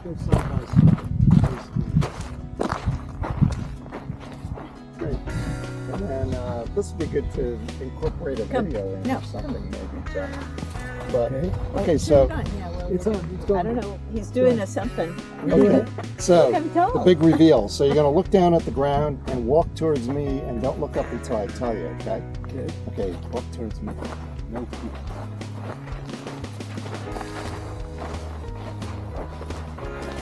Walking side by side. Great. And then this would be good to incorporate a video in or something maybe. So. But okay, so It's on. I don't know. He's doing a something. okay, so Can tell. the big reveal. So you're gonna look down at the ground and walk towards me, and don't look up until I tell you. Okay. Okay. Okay. Walk towards me. No feet.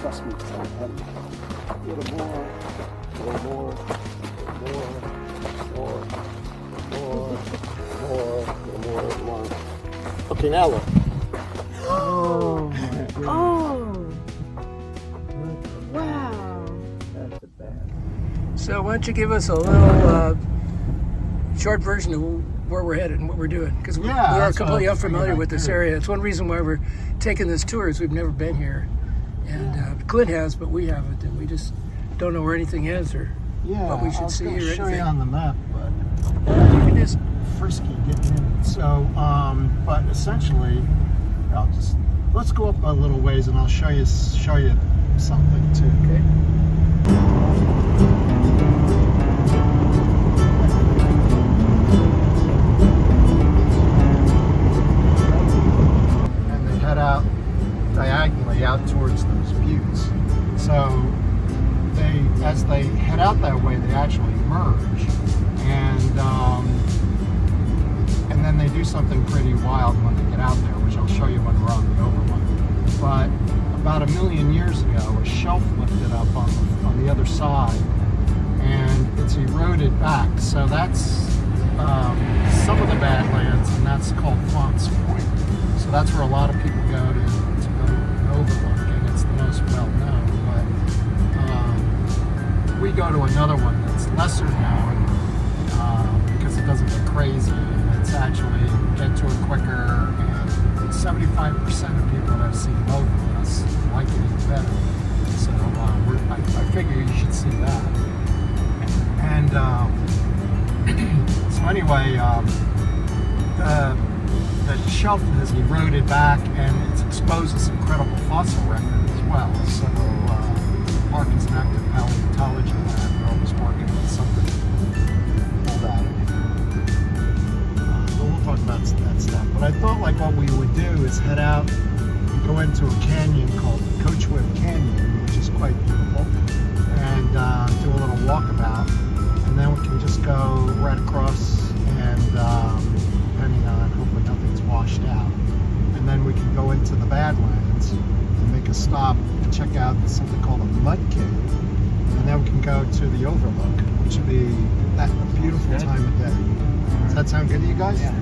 Trust me, it's not heavy. A little more. A little more. More. A little more. Okay, now look. Oh my goodness. Oh. Wow. That's a bad. So why don't you give us a little short version of where we're headed and what we're doing? Because we are completely unfamiliar with this area. It's one reason why we're taking this tour is we've never been here. And Clint has, but we haven't. And we just don't know where anything is or what we should see or anything. Show you on the map, but You can just frisky getting in. So, but essentially, let's go up a little ways and I'll show you something too. okay. And they head out diagonally out towards those buttes. So as they head out that way, they actually merge, and then they do something pretty wild when they get out there, which I'll show you when we're on the overlook. But about 1 million years ago, a shelf lifted up on the other side, and it's eroded back. So that's some of the Badlands, and that's called Font's Point. So that's where a lot of people go to go overlook, and it's the most well known. But we go to another one that's lesser known because it doesn't get crazy, and it's actually get to it quicker. And 75% of people that have seen both of us like it even better. So I figure you should see that. And so anyway, the shelf has eroded back, and it's exposed this incredible fossil record as well. So Mark is an active paleontology lab. We're always working with something pulled out of it. But we'll talk about that stuff. But I thought like what we would do is head out and go into a canyon called Coachweb Canyon, which is quite beautiful, and do a little walkabout. And then we can just go right across and depending on, hopefully nothing's washed out. And then we can go into the Badlands and make a stop and check out something called a mud cave. And then we can go to the overlook, which would be a beautiful time of day. Does that sound good to you guys? Yeah.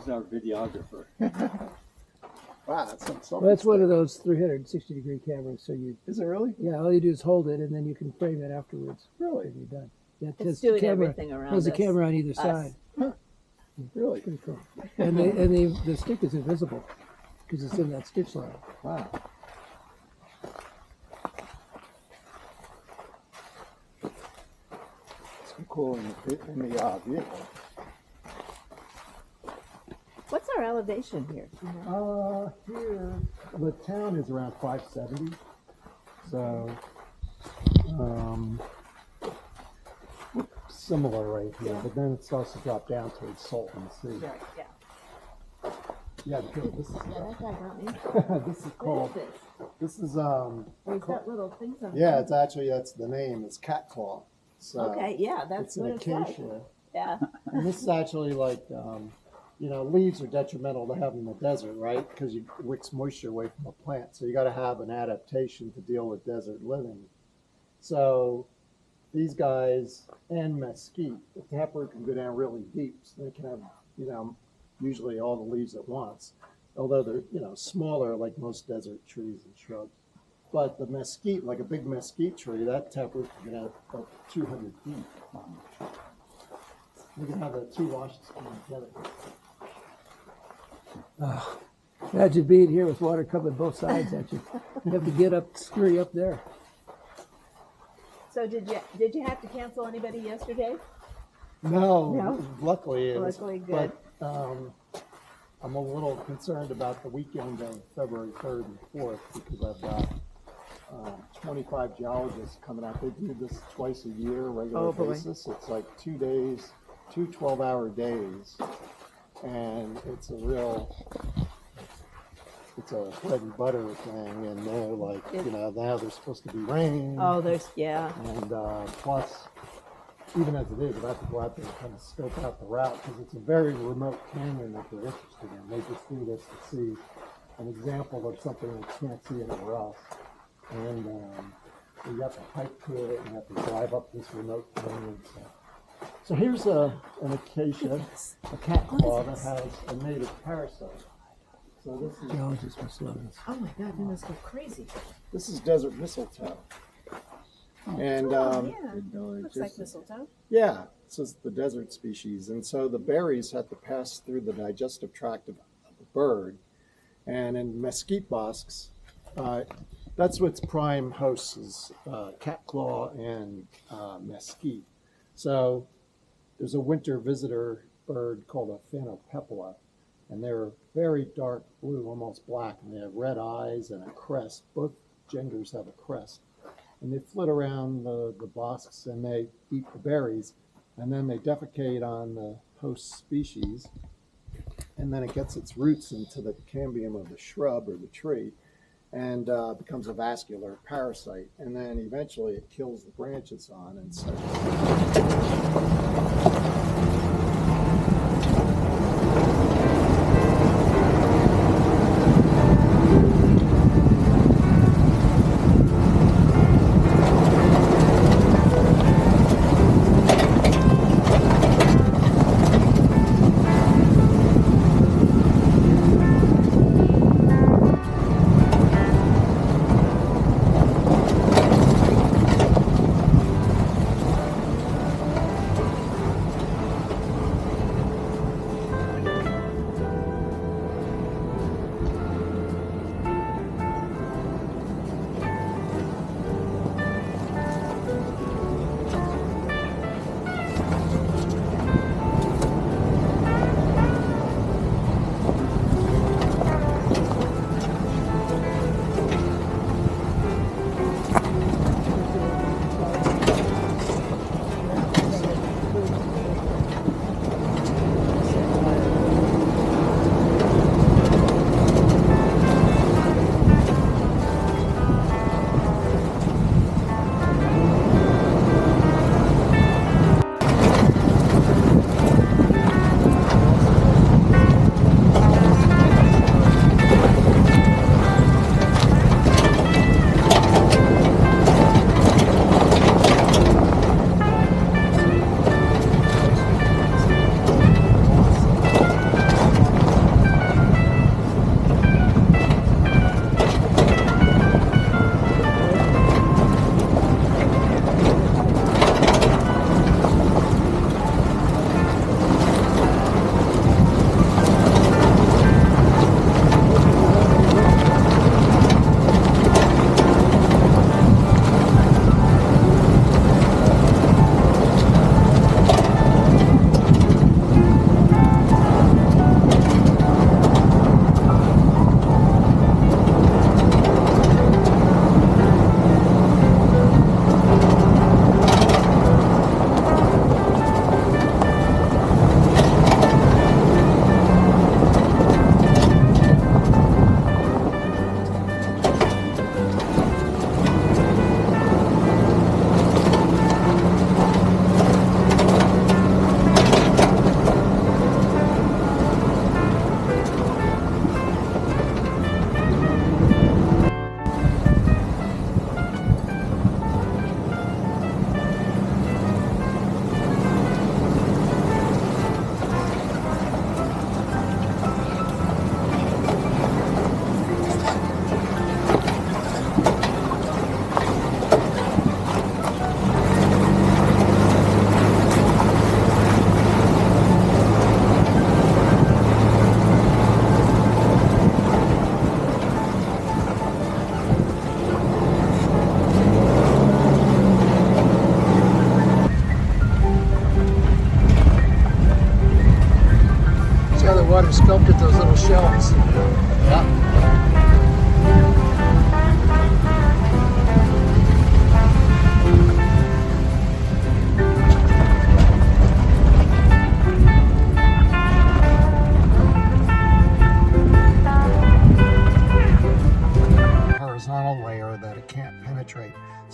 He's our videographer. Wow, that's Well, that's one of those 360-degree cameras. So Is it really? yeah, all you do is hold it, and then you can frame it afterwards. Really? When you're done. Yeah, It's doing everything around There's a us. camera on either side. Really? Pretty cool. And the stick is invisible because it's in that stitch line. Wow. It's cool in the vehicle. What's our elevation here? Here, the town is around 570. So, similar right here, but then it starts to drop down towards Salton Sea. Right, yeah. Yeah, because this is, Yeah, that guy got me. this is What called, is this? this is, Oh, he's got little things on yeah, it. it's actually, that's the name, it's cat claw. So Okay, yeah, that's it's an what it's like. acacia. Yeah. And this is actually like, you know, leaves are detrimental to have in the desert, right? Because it wicks moisture away from a plant. So you got to have an adaptation to deal with desert living. So these guys and mesquite, the taproot can go down really deep. So they can have, you know, usually all the leaves at once. Although they're, you know, smaller like most desert trees and shrubs. But the mesquite, like a big mesquite tree, that taproot can get up 200 feet. You can have the two washes come together. Imagine being here with water coming both sides at you. You have to get up, scurry up there. So did you have to cancel anybody yesterday? No, No? luckily, Luckily, good. But I'm a little concerned about the weekend of February 3rd and 4th because I've got 25 geologists coming out. They do this twice a year, regular Oh, boy. basis. It's like 2 days, 2 12-hour days, and it's a bread and butter thing. And they're like, you know, now there's supposed to be rain. Oh, there's, yeah. And plus, even as it is, I have to go out there and kind of scope out the route because it's a very remote canyon that they're interested in. They just do this to see an example of something that you can't see anywhere else. And you have to hike to it and you have to drive up this remote canyon. So here's an acacia, a cat claw that has a native parasite. So this is Geologists must love this. Oh my God, they must go crazy. desert mistletoe. And Yeah, looks like mistletoe. yeah, this is the desert species. And so the berries have to pass through the digestive tract of the bird. And in mesquite bosques, that's what's prime hosts is catclaw and mesquite. So there's a winter visitor bird called a phainopepla, and they're very dark blue, almost black, and they have red eyes and a crest. Both genders have a crest. And they flit around the bosques and they eat the berries, and then they defecate on the host species, and then it gets its roots into the cambium of the shrub or the tree and becomes a vascular parasite, and then eventually it kills the branches on and such.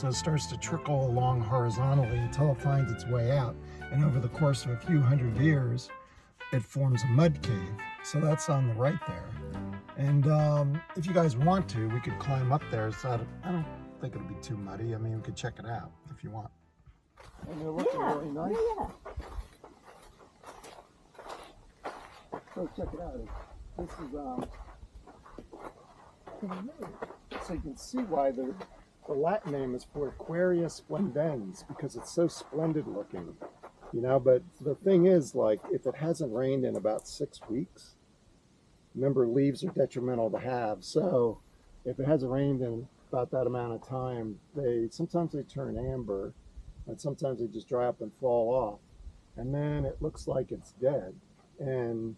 so it starts to trickle along horizontally until it finds its way out. And over the course of a few hundred years, it forms a mud cave. So that's on the right there. And if you guys want to, we could climb up there. So I don't think it'll be too muddy. I mean, we could check it out if you want. And they're looking really nice. Yeah. So check it out. This is so you can see why the Latin name is Forquaria splendens, because it's so splendid looking, you know. But the thing is, like, if it hasn't rained in about 6 weeks, remember, leaves are detrimental to have. So if it hasn't rained in about that amount of time, sometimes they turn amber, and sometimes they just dry up and fall off, and then it looks like it's dead. And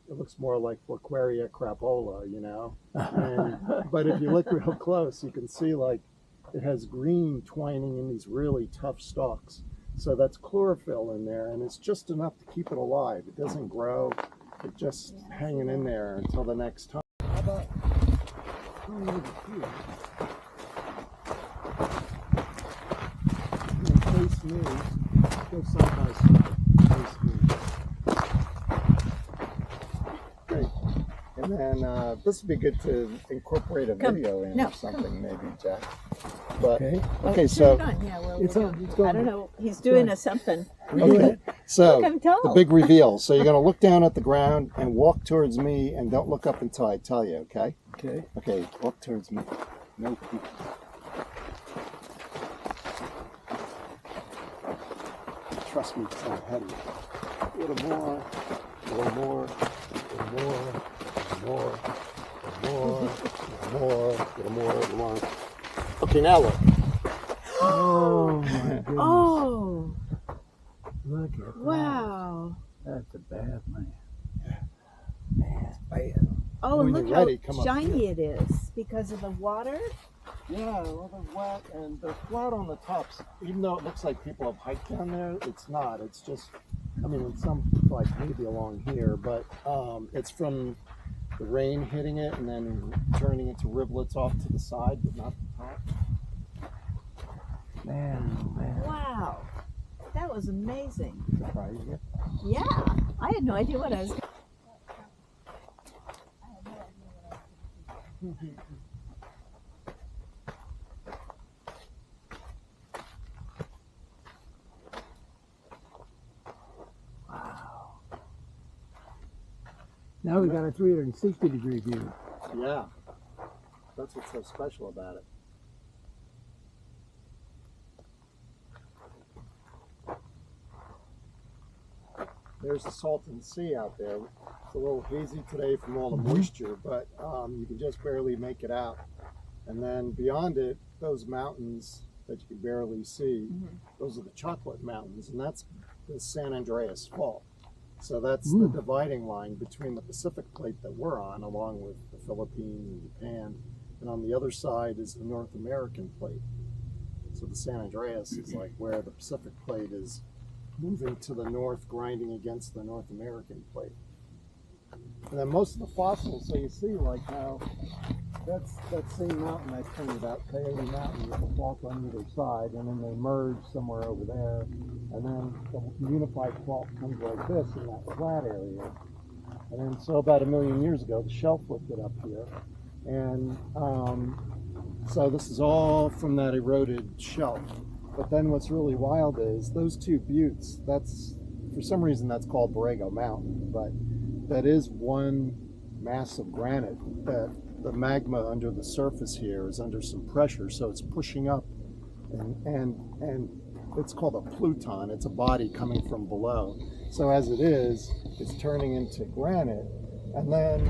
it looks more like Forquaria crapola, you know. But if you look real close, you can see like it has green twining in these really tough stalks. So that's chlorophyll in there, and it's just enough to keep it alive. It doesn't grow. It's just hanging in there until the next time. How about going over here? And face me. Go side by side. Face me. Great. And then this would be good to incorporate a video in or something, maybe, Jack. But okay, so it's on. I don't know. He's doing a something. okay, so Look, tell the him. big reveal. So you're gonna look down at the ground and walk towards me, and don't look up until I tell you. Okay? Okay. Okay. Walk towards me. No peek. Trust me, it's not heavy. A little more. A little more. A little more. A little more. A little more. A little more. A little more. A little more. Okay, now look. Oh my goodness. Oh, Look at that. wow. That's a bad man. It's bad. Oh, When and look you're ready, how come up shiny it is because of the water. Yeah, well, they're wet and they're flat on the tops. Even though it looks like people have hiked down there, it's not. It's just, I mean, in some, like maybe along here, but it's from the rain hitting it and then turning into rivulets off to the side, but not the top. Man. Wow, that was amazing. Surprise you. Yeah, I had no idea what I was. Now we've got a 360-degree view. Yeah, that's what's so special about it. There's the Salton Sea out there. It's a little hazy today from all the moisture, but you can just barely make it out. And then beyond it, those mountains that you can barely see, those are the Chocolate Mountains, and that's the San Andreas Fault. So that's the dividing line between the Pacific Plate that we're on, along with the Philippines and Japan, and on the other side is the North American Plate. So the San Andreas is like where the Pacific Plate is moving to the north, grinding against the North American Plate. And then most of the fossils, so you see like how that's that same mountain I told you about, Coyote Mountain, with the fault on either side, and then they merge somewhere over there, and then the unified fault comes like this in that flat area. And then so about 1 million years ago, the shelf lifted up here, and so this is all from that eroded shelf. But then what's really wild is those two buttes, that's, for some reason that's called Borrego Mountain, but that is one mass of granite that the magma under the surface here is under some pressure, so it's pushing up, and it's called a pluton. It's a body coming from below. So as it is, it's turning into granite, and then